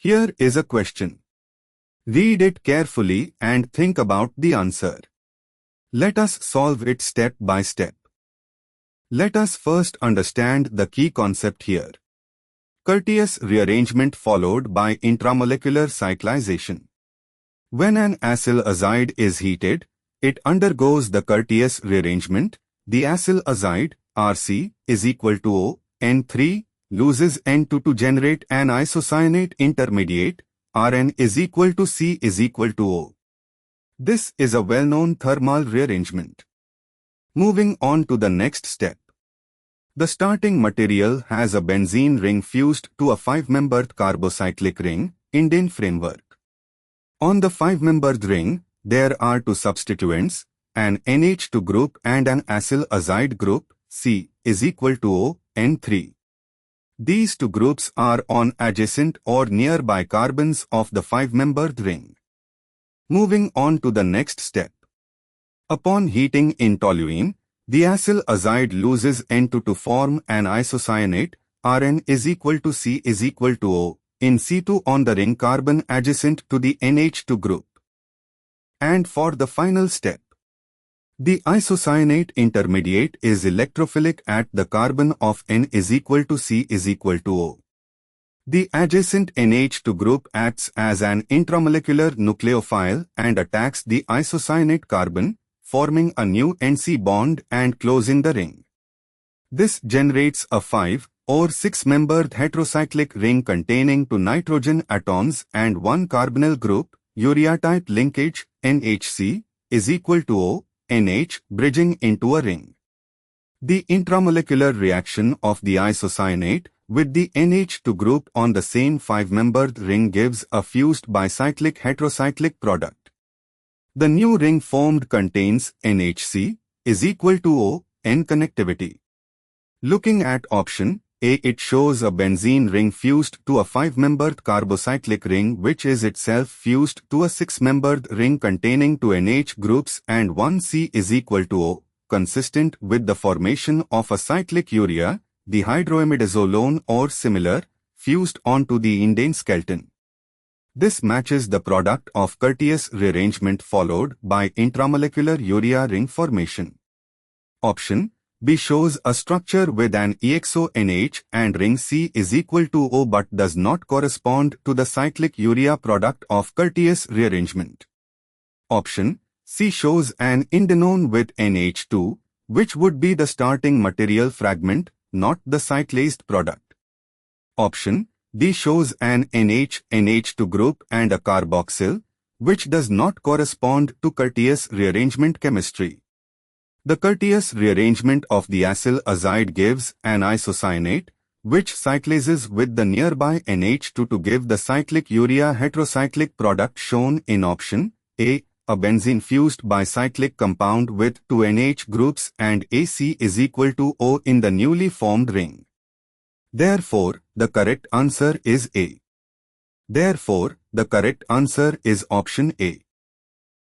Here is a question. Read it carefully and think about the answer. Let us solve it step by step. Let us first understand the key concept here. Courteous rearrangement followed by intramolecular cyclization. When an acyl azide is heated, it undergoes the Courteous rearrangement. The acyl azide, Rc, is equal to O, N3, loses N2 to generate an isocyanate intermediate, Rn is equal to C is equal to O. This is a well-known thermal rearrangement. Moving on to the next step. The starting material has a benzene ring fused to a 5-membered carbocyclic ring, indene framework. On the 5-membered ring, there are two substituents, an NH2 group and an acyl azide group, C, is equal to O, N3. These two groups are on adjacent or nearby carbons of the 5-membered ring. Moving on to the next step. Upon heating in toluene, the acyl azide loses N2 to form an isocyanate, Rn is equal to C is equal to O, in C2 on the ring carbon adjacent to the NH2 group. And for the final step, the isocyanate intermediate is electrophilic at the carbon of N is equal to C is equal to O. The adjacent NH2 group acts as an intramolecular nucleophile and attacks the isocyanate carbon, forming a new NC bond and closing the ring. This generates a 5 or 6-membered heterocyclic ring containing 2 nitrogen atoms and 1 carbonyl group, urea-type linkage, NHC, is equal to O, NH, bridging into a ring. The intramolecular reaction of the isocyanate with the NH2 group on the same 5-membered ring gives a fused bicyclic heterocyclic product. The new ring formed contains NHC, is equal to O, N connectivity. Looking at option A, it shows a benzene ring fused to a 5-membered carbocyclic ring which is itself fused to a 6-membered ring containing 2 NH groups and 1 C is equal to O, consistent with the formation of a cyclic urea, dihydroimidazolone or similar, fused onto the indene skeleton. This matches the product of Courteous rearrangement followed by intramolecular urea ring formation. Option B shows a structure with an IChO NH and ring C is equal to O but does not correspond to the cyclic urea product of Courteous rearrangement. Option C shows an indenone with NH2, which would be the starting material fragment, not the cyclazed product. Option D shows an NH-NH2 group and a carboxyl, which does not correspond to Courteous rearrangement chemistry. The Courteous rearrangement of the acyl azide gives an isocyanate, which cyclazes with the nearby NH2 to give the cyclic urea heterocyclic product shown in option A, a benzene-fused bicyclic compound with 2 NH groups and AC is equal to O in the newly formed ring. Therefore, the correct answer is A. Therefore, the correct answer is option A.